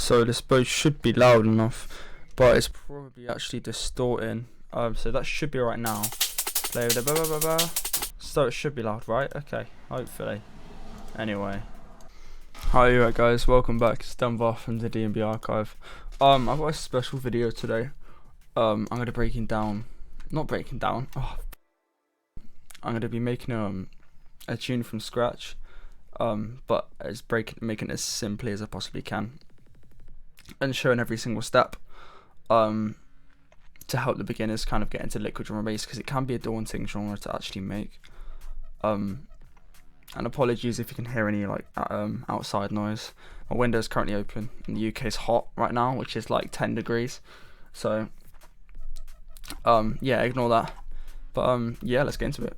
so this bow should be loud enough, but it's probably actually distorting. So that should be right now. Play with it, so it should be loud, right? Okay, hopefully. Anyway, hi, alright guys, welcome back. It's Denver from the D&B archive. I've got a special video today. I'm gonna I'm gonna be making a tune from scratch. But making it as simply as I possibly can, and showing every single step. To help the beginners kind of get into liquid drum and bass, because it can be a daunting genre to actually make. And apologies if you can hear any like outside noise. My window's currently open, and the UK is hot right now, which is like 10 degrees. So yeah, ignore that. But yeah, let's get into it.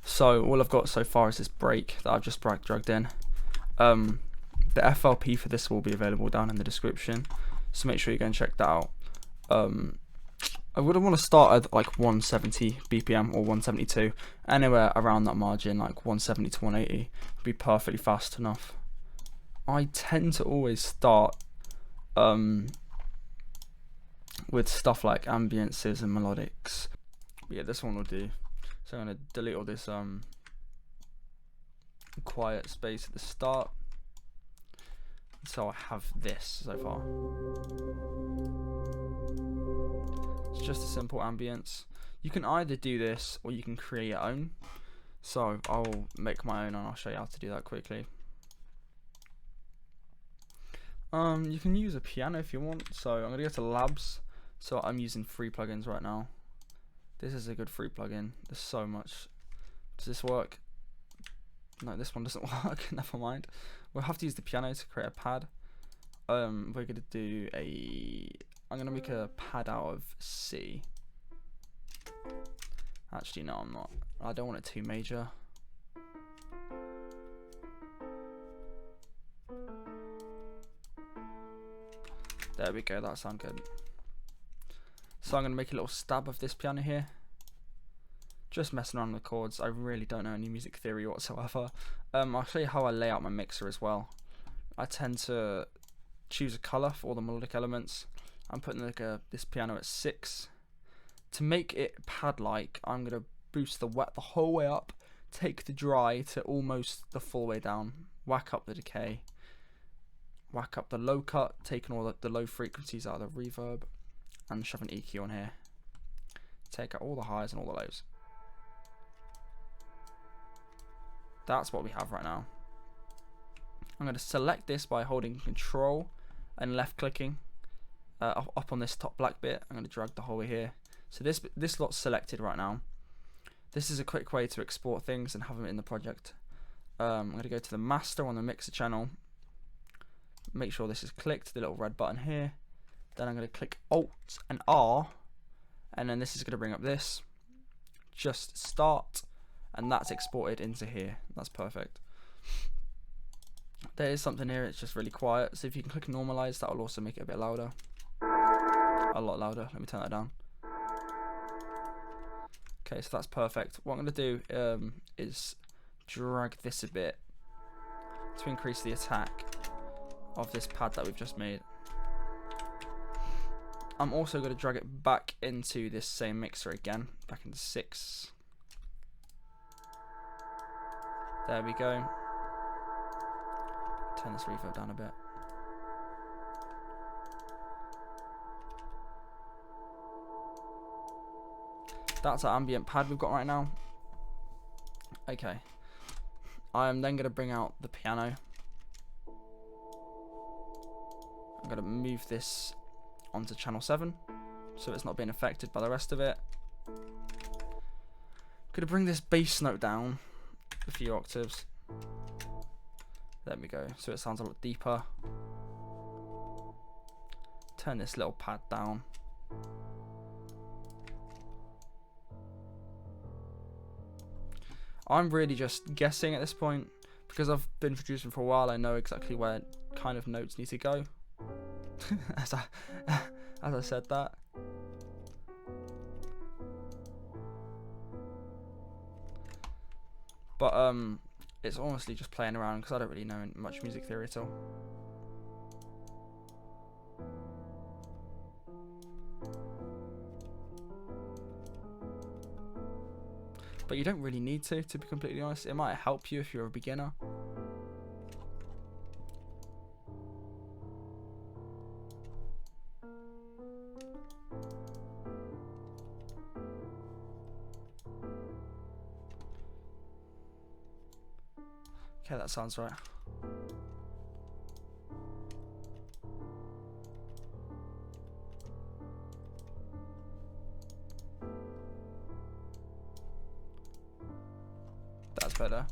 So all I've got so far is this break that I've just dragged in. The FLP for this will be available down in the description, so make sure you go and check that out. I wouldn't want to start at like 170 BPM or 172, anywhere around that margin, like 170 to 180 would be perfectly fast enough. I tend to always start with stuff like ambiences and melodics. But yeah, this one will do. So I'm going to delete all this quiet space at the start. So I have this so far. It's just a simple ambience. You can either do this or you can create your own. So I'll make my own and I'll show you how to do that quickly. You can use a piano if you want. So I'm going to go to labs. So I'm using free plugins right now. This is a good free plugin. There's so much. Does this work? No, this one doesn't work. Never mind. We'll have to use the piano to create a pad. We're gonna do I'm gonna make a pad out of C. Actually, no, I'm not. I don't want it too major. There we go. That sounds good. So I'm going to make a little stab of this piano here. Just messing around with chords. I really don't know any music theory whatsoever. I'll show you how I lay out my mixer as well. I tend to choose a colour for all the melodic elements. I'm putting like this piano at 6. To make it pad-like, I'm going to boost the wet the whole way up, take the dry to almost the full way down, whack up the decay, whack up the low cut, taking all the low frequencies out of the reverb, and shove an EQ on here. Take out all the highs and all the lows. That's what we have right now. I'm going to select this by holding Control and left clicking up on this top black bit. I'm going to drag the whole way here. So this lot's selected right now. This is a quick way to export things and have them in the project. I'm going to go to the master on the mixer channel. Make sure this is clicked, the little red button here. Then I'm going to click Alt and R, and then this is going to bring up this. Just start, and that's exported into here. That's perfect. There is something here, it's just really quiet. So if you can click normalize, that will also make it a bit louder. A lot louder. Let me turn that down. Okay, so that's perfect. What I'm going to do is drag this a bit to increase the attack of this pad that we've just made. I'm also going to drag it back into this same mixer again, back into 6. There we go. Turn this reverb down a bit. That's our ambient pad we've got right now. Okay. I am then going to bring out the piano. I'm going to move this onto channel 7 so it's not being affected by the rest of it. Gonna bring this bass note down a few octaves. There we go, so it sounds a lot deeper. Turn this little pad down. I'm really just guessing at this point because I've been producing for a while. I know exactly where kind of notes need to go. as I said that. But it's honestly just playing around because I don't really know much music theory at all. but you don't really need to be completely honest. It might help you if you're a beginner. Okay, that sounds right. That's better.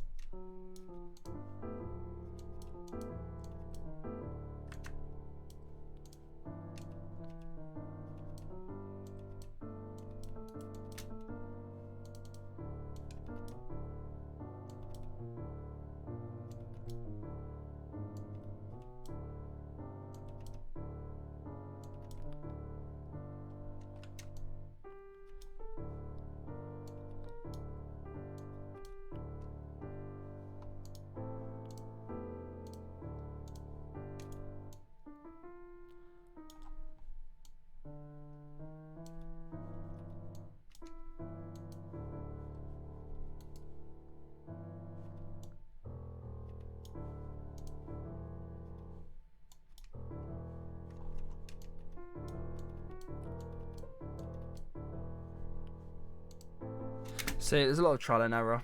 See, there's a lot of trial and error.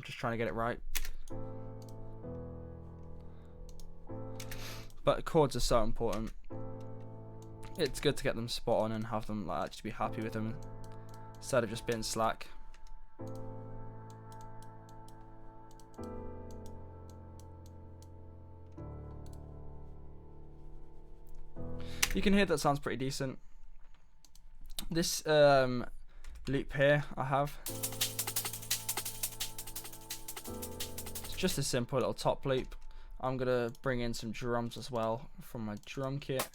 Just trying to get it right. But chords are so important. It's good to get them spot on and have them like actually be happy with them instead of just being slack. You can hear that sounds pretty decent. This loop here I have, it's just a simple little top loop. I'm gonna bring in some drums as well from my drum kit,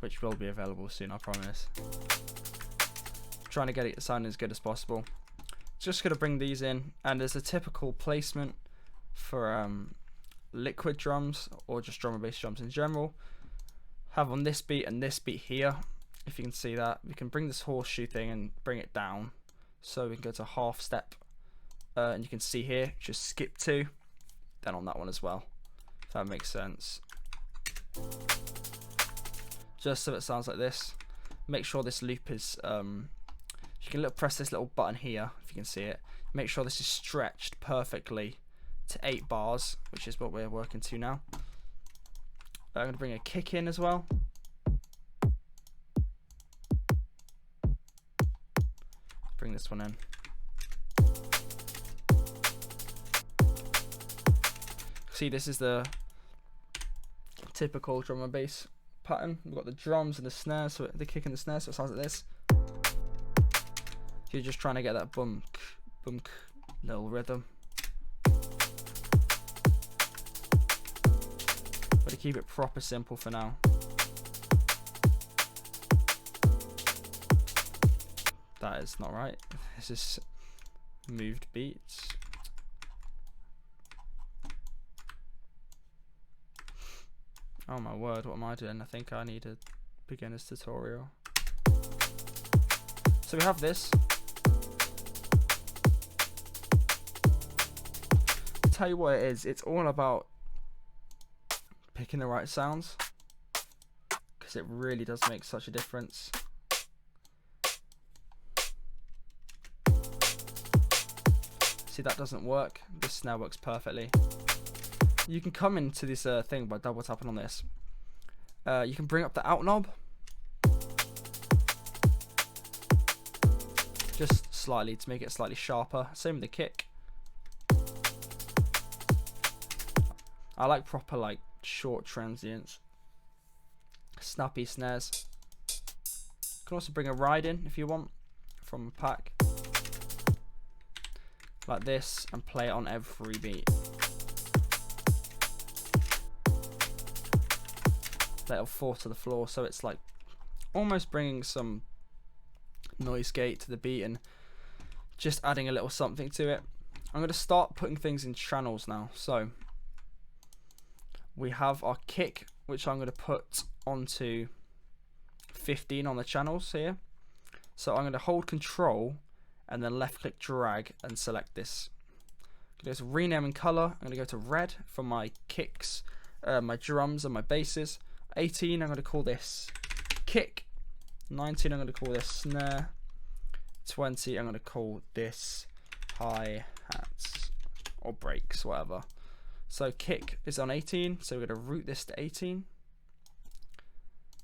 which will be available soon, I promise. Trying to get it sounding as good as possible. Just gonna bring these in, and there's a typical placement for liquid drums or just drum and bass drums in general. Have on this beat and this beat here. If you can see that, we can bring this horseshoe thing and bring it down so we can go to half step, and you can see here just skip 2, then on that one as well, if that makes sense. Just so it sounds like this. Make sure this loop is you can press this little button here if you can see it. Make sure this is stretched perfectly to 8 bars, which is what we're working to now. I'm going to bring a kick in as well. Bring this one in. See, this is the typical drum and bass pattern. We've got the drums and the snares, so the kick and the snare, so it sounds like this. You're just trying to get that bump, bump little rhythm. But to keep it proper simple for now. That is not right. This is moved beats. Oh my word, what am I doing? I think I need a beginner's tutorial. So we have this. I'll tell you what it is. It's all about picking the right sounds, because it really does make such a difference. See, that doesn't work. This snare works perfectly. You can come into this thing by double tapping on this. You can bring up the out knob just slightly to make it slightly sharper. Same with the kick. I like proper like short transients, snappy snares. You can also bring a ride in if you want from a pack like this and play it on every beat. That'll fall to the floor, so it's like almost bringing some noise gate to the beat and just adding a little something to it. I'm going to start putting things in channels now. So we have our kick, which I'm going to put onto 15 on the channels here. So I'm going to hold Control and then left click drag and select this. I'm going to go to rename and color. I'm going to go to red for my kicks, my drums and my basses. 18 I'm going to call this kick. 19 I'm going to call this snare. 20 I'm going to call this hi-hats or breaks, whatever. So kick is on 18, so we're going to route this to 18.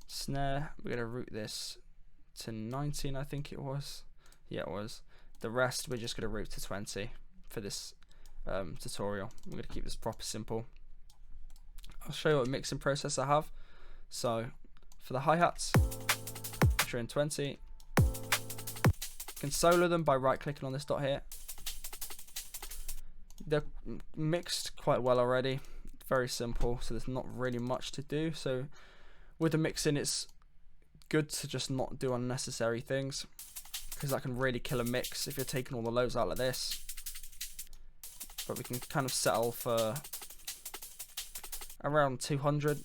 Snare, we're going to route this to 19, I think it was. Yeah, it was. The rest we're just going to route to 20 for this tutorial. I'm going to keep this proper simple. I'll show you what mixing process I have. So for the hi-hats, you're in 20. You can solo them by right clicking on this dot here. They're mixed quite well already, very simple, so there's not really much to do. So with the mixing, it's good to just not do unnecessary things, because that can really kill a mix if you're taking all the lows out like this. But we can kind of settle for around 200. And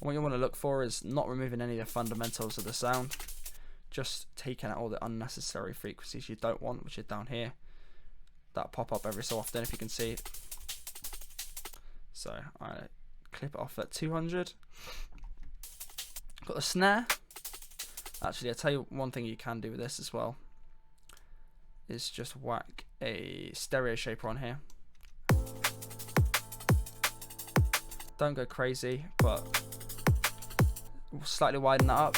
what you want to look for is not removing any of the fundamentals of the sound, just taking out all the unnecessary frequencies you don't want, which are down here, that pop up every so often if you can see it. So I clip it off at 200. Got the snare. Actually, I'll tell you one thing you can do with this as well, is just whack a stereo shaper on here. Don't go crazy, but we'll slightly widen that up.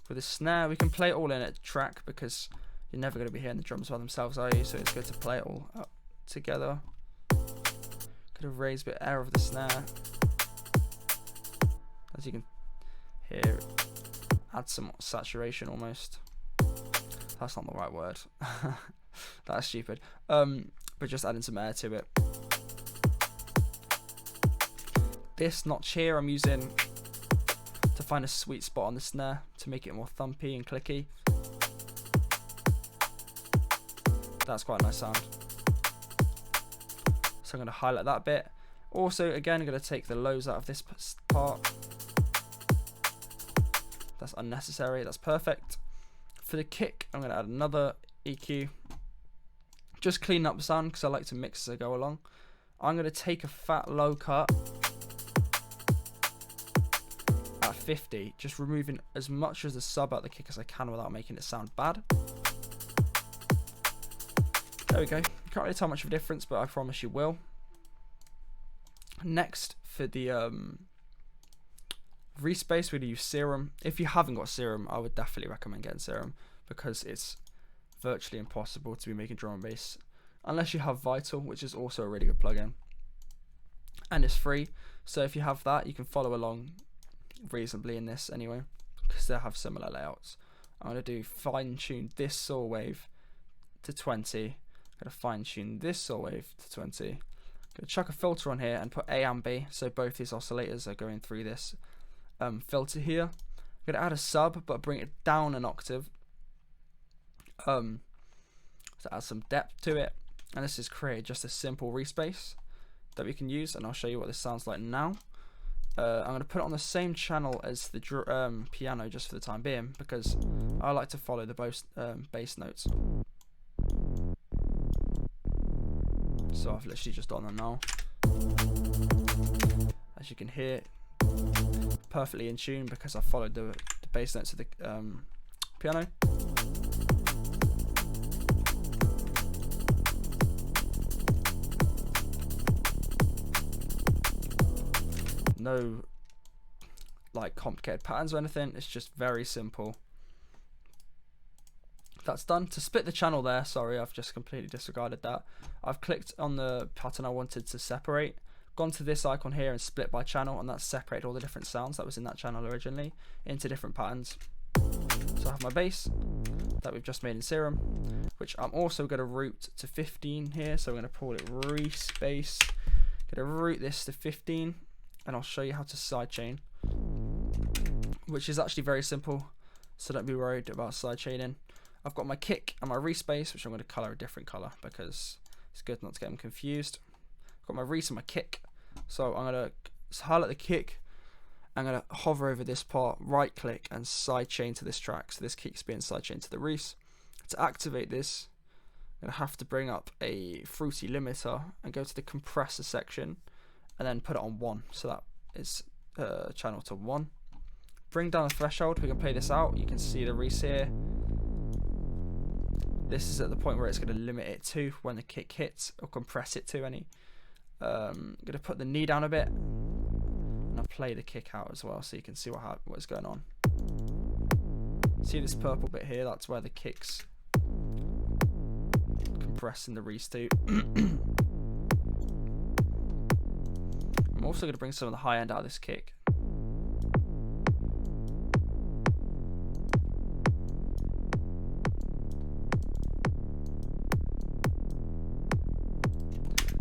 With the snare, we can play it all in a track, because you're never going to be hearing the drums by themselves, are you? So it's good to play it all up together. Could have raised a bit of air of the snare, as you can hear. Add some saturation almost. That's not the right word. That's stupid. But just adding some air to it. This notch here I'm using to find a sweet spot on the snare to make it more thumpy and clicky. That's quite a nice sound. So I'm going to highlight that bit. Also, again, I'm going to take the lows out of this part. That's unnecessary. That's perfect. For the kick, I'm going to add another EQ. Just clean up the sound because I like to mix as I go along. I'm going to take a fat low cut at 50, just removing as much as the sub out the kick as I can without making it sound bad. There we go. You can't really tell much of a difference, but I promise you will. Next, for the respace, we're going to use Serum. If you haven't got Serum, I would definitely recommend getting Serum, because it's virtually impossible to be making drum and bass unless you have Vital, which is also a really good plugin, and it's free. So if you have that, you can follow along reasonably in this anyway, because they have similar layouts. I'm going to do fine tune this saw wave to 20. I'm going to fine tune this saw wave to 20. I'm going to chuck a filter on here and put A and B, so both these oscillators are going through this filter here. I'm going to add a sub, but bring it down an octave, to add some depth to it. And this is create just a simple respace that we can use, and I'll show you what this sounds like now. I'm going to put it on the same channel as the piano just for the time being, because I like to follow the bass notes. So I've literally just done them now. As you can hear, perfectly in tune because I followed the bass notes of the piano. No like complicated patterns or anything, it's just very simple. That's done. To split the channel there, sorry, I've just completely disregarded that. I've clicked on the pattern I wanted to separate, gone to this icon here and split by channel, and that's separated all the different sounds that was in that channel originally into different patterns. So I have my bass that we've just made in Serum, which I'm also going to route to 15 here, so I'm going to call it respace. Going to route this to 15, and I'll show you how to sidechain, which is actually very simple, so don't be worried about sidechaining. I've got my kick and my respace, which I'm going to colour a different colour because it's good not to get them confused. I've got my res and my kick, so I'm going to highlight the kick I'm going to hover over this part, right click and sidechain to this track. So this kick's being sidechained to the Reese. To activate this, I'm going to have to bring up a fruity limiter and go to the compressor section and then put it on 1. So that is channel to 1. Bring down the threshold, we can play this out. You can see the Reese here. This is at the point where it's going to limit it to when the kick hits, or compress it to any. I'm going to put the knee down a bit. And I'll play the kick out as well so you can see what's going on. See this purple bit here? That's where the kick's compressing the Reese to. I'm also going to bring some of the high end out of this kick.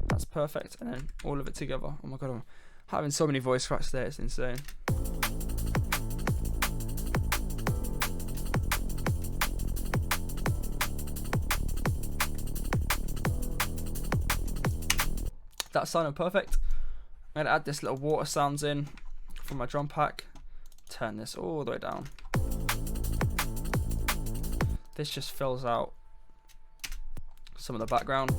That's perfect, and then all of it together. Oh my god, I'm having so many voice cracks there, it's insane. That's sounding perfect. I'm going to add this little water sounds in from my drum pack. Turn this all the way down. This just fills out some of the background.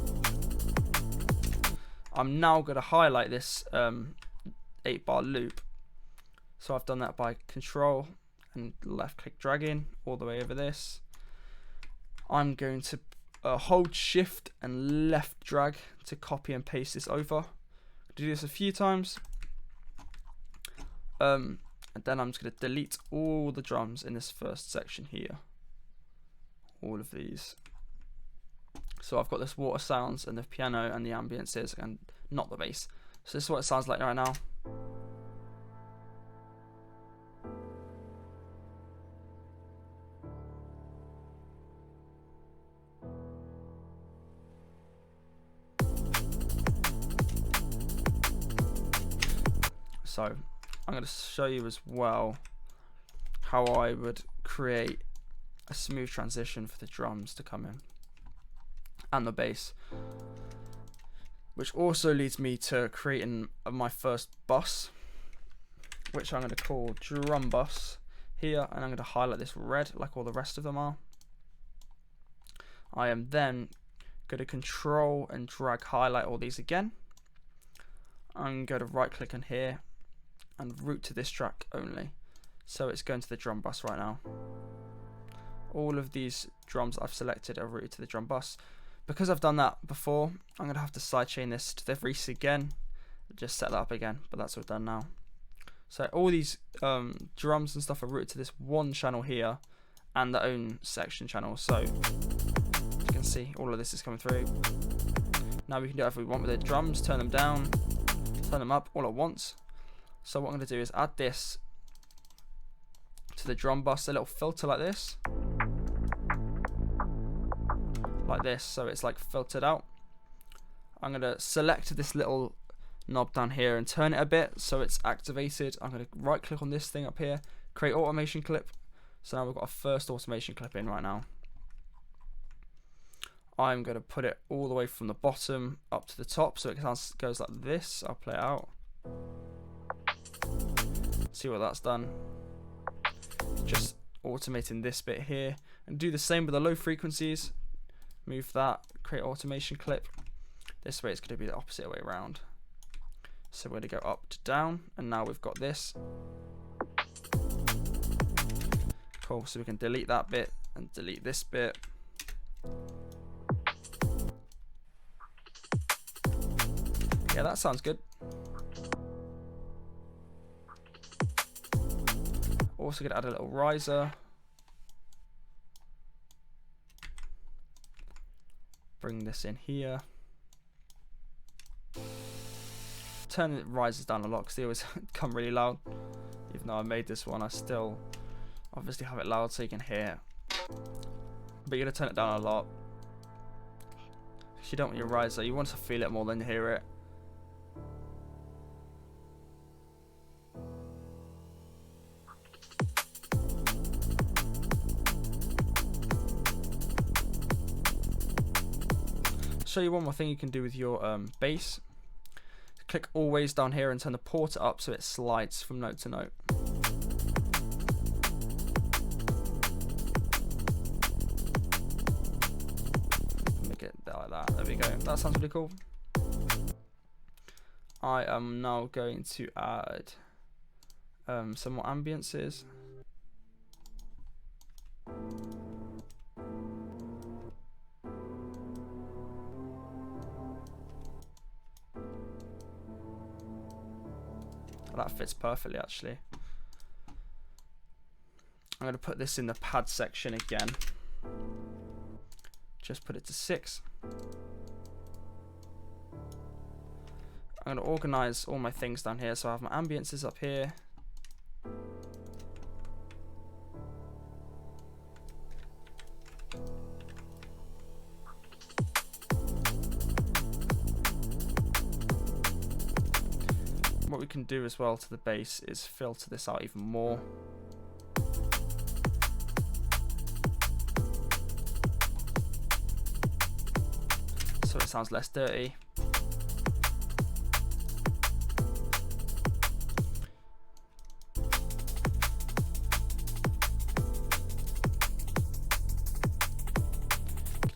I'm now going to highlight this 8-bar loop. So I've done that by control and left click dragging all the way over this. I'm going to hold shift and left drag to copy and paste this over. Do this a few times. And then I'm just going to delete all the drums in this first section here. All of these. So I've got this water sounds and the piano and the ambiences and not the bass. So this is what it sounds like right now. So I'm going to show you as well how I would create a smooth transition for the drums to come in and the bass, which also leads me to creating my first bus, which I'm going to call drum bus here, and I'm going to highlight this red like all the rest of them are. I am then going to control and drag highlight all these again. I'm going to right click on here and route to this track only, so it's going to the drum bus right now. All of these drums I've selected are routed to the drum bus. Because I've done that before, I'm going to have to sidechain this to the Reese again, just set that up again, but that's all done now. So all these drums and stuff are routed to this one channel here and their own section channel. So you can see all of this is coming through. Now we can do whatever we want with the drums, turn them down, turn them up all at once. So what I'm going to do is add this to the drum bus, a little filter like this. Like this, so it's like filtered out. I'm going to select this little knob down here and turn it a bit so it's activated. I'm going to right click on this thing up here, create automation clip. So now we've got a first automation clip in right now. I'm going to put it all the way from the bottom up to the top so it goes like this. I'll play it out. See what that's done. Just automating this bit here, and do the same with the low frequencies. Move that, create automation clip. This way it's going to be the opposite way around. So we're going to go up to down, and now we've got this. Cool, so we can delete that bit and delete this bit. Yeah, that sounds good. Also going to add a little riser. Bring this in here. Turn the risers down a lot because they always come really loud. Even though I made this one, I still obviously have it loud so you can hear. But you're going to turn it down a lot. Because you don't want your riser, you want to feel it more than hear it. Show you one more thing you can do with your bass. Click always down here and turn the porter up so it slides from note to note. like that. There we go. That sounds really cool. I am now going to add some more ambiences. That fits perfectly, actually. I'm going to put this in the pad section again. Just put it to 6. I'm going to organize all my things down here. So I have my ambiences up here. What we can do as well to the bass is filter this out even more. So it sounds less dirty.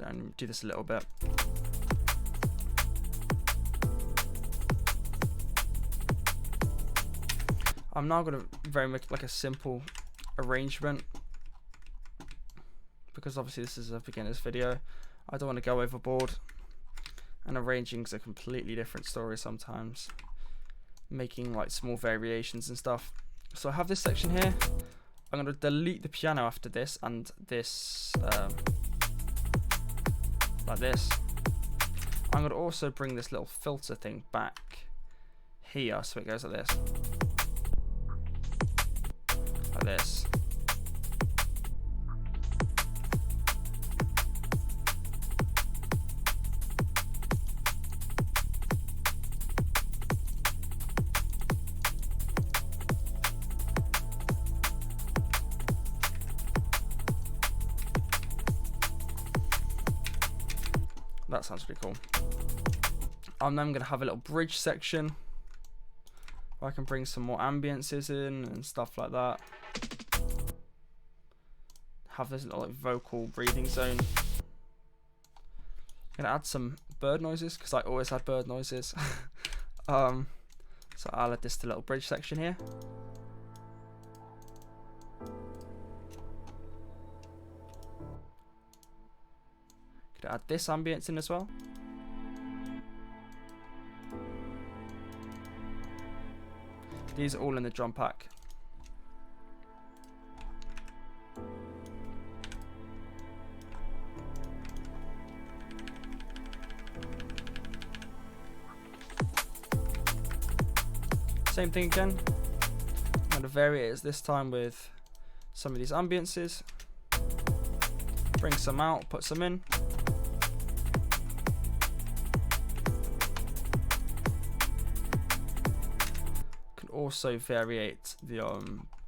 And do this a little bit. I'm now going to very much like a simple arrangement, because obviously this is a beginner's video. I don't want to go overboard, and arranging's a completely different story sometimes, making like small variations and stuff. So I have this section here. I'm going to delete the piano after this and this like this. I'm going to also bring this little filter thing back here so it goes like this. Like this. That sounds pretty cool. I'm then going to have a little bridge section where I can bring some more ambiences in and stuff like that. Have this little like vocal breathing zone. I'm going to add some bird noises because I always add bird noises. So I'll add this to a little bridge section here. Could add this ambience in as well. These are all in the drum pack. Same thing again. I'm going to vary it this time with some of these ambiences. Bring some out, put some in. Also variate the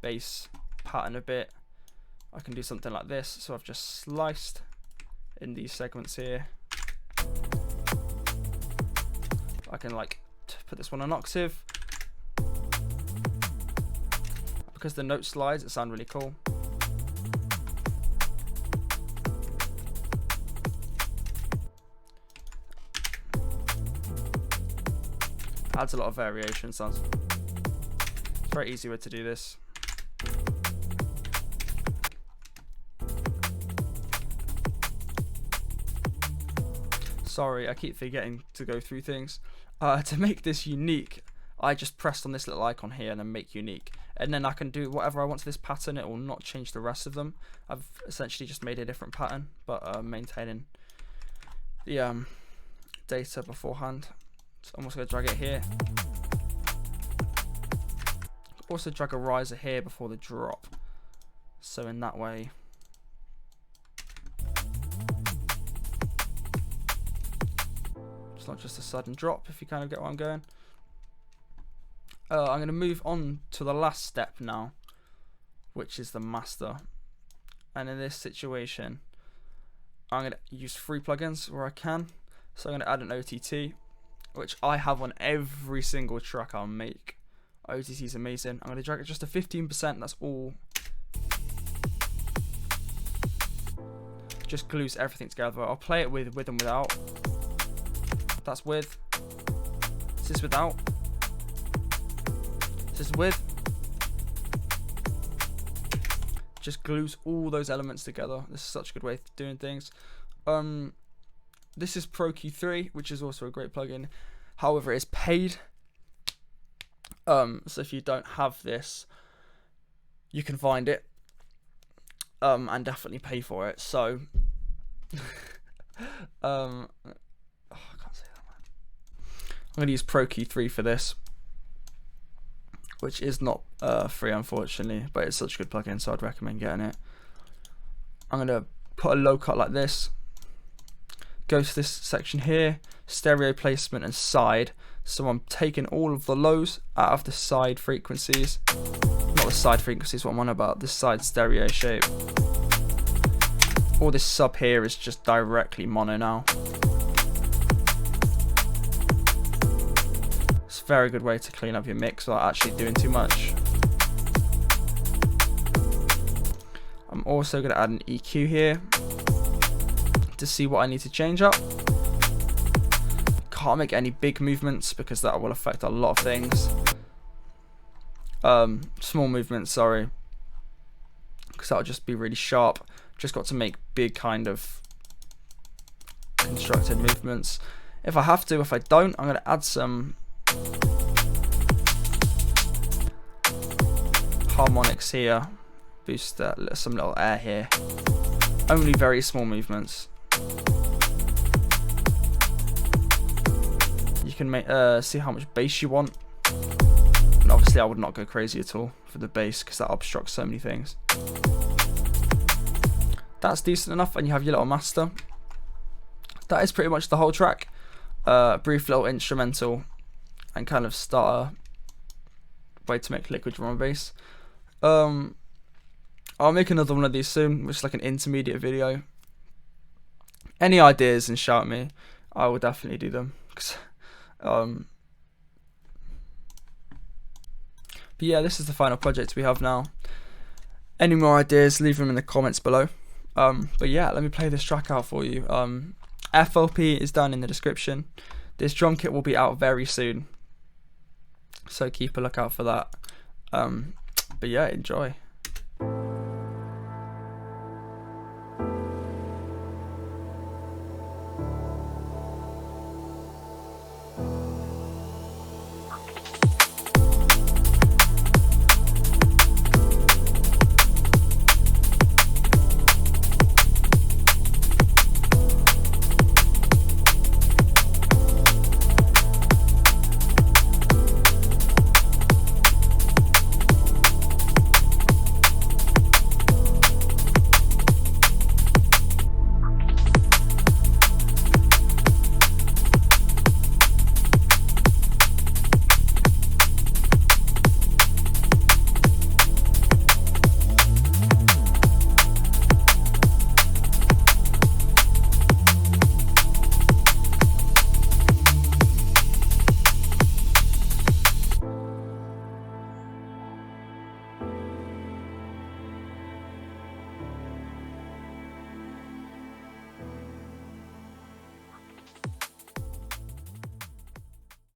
bass pattern a bit. I can do something like this. So I've just sliced in these segments here. I can like put this one on octave. Because the note slides, it sounds really cool. Adds a lot of variation, sounds. Very easy way to do this. Sorry, I keep forgetting to go through things. To make this unique, I just pressed on this little icon here and then make unique. And then I can do whatever I want to this pattern. It will not change the rest of them. I've essentially just made a different pattern, but maintaining the data beforehand. So I'm also going to drag it here. Also drag a riser here before the drop, so in that way it's not just a sudden drop, if you kind of get where I'm going. I'm going to move on to the last step now, which is the master. And in this situation I'm going to use free plugins where I can. So I'm going to add an OTT, which I have on every single track I'll make. OTT is amazing. I'm going to drag it just to 15%, that's all. just glues everything together. I'll play it with and without. That's with. This is without. This is with. Just glues all those elements together. This is such a good way of doing things. This is Pro Q3, which is also a great plugin. However, it is paid. So if you don't have this, you can find it. And definitely pay for it. So oh, I can't say that, man. I'm gonna use Pro Q3 for this, which is not free, unfortunately, but it's such a good plugin, so I'd recommend getting it. I'm gonna put a low cut like this, go to this section here, stereo placement and side. So I'm taking all of the lows out of the side frequencies. Not the side frequencies, what I'm on about, this side stereo shape. All this sub here is just directly mono now. It's a very good way to clean up your mix without actually doing too much. I'm also going to add an EQ here to see what I need to change up. Can't make any big movements because that will affect a lot of things. Small movements, sorry, because that'll just be really sharp. Just got to make big kind of constructed movements if I have to. If I don't, I'm going to add some harmonics here, boost some little air here. Only very small movements. You can make see how much bass you want, and obviously I would not go crazy at all for the bass because that obstructs so many things. That's decent enough, and you have your little master. That is pretty much the whole track. Brief little instrumental and kind of starter way to make liquid drum and bass. I'll make another one of these soon, which is like an intermediate video. Any ideas, and shout at me. I will definitely do them. But yeah, this is the final project we have now. Any more ideas, leave them in the comments below. But yeah, let me play this track out for you. FLP is down in the description. This drum kit will be out very soon, so keep a lookout for that. But yeah, enjoy.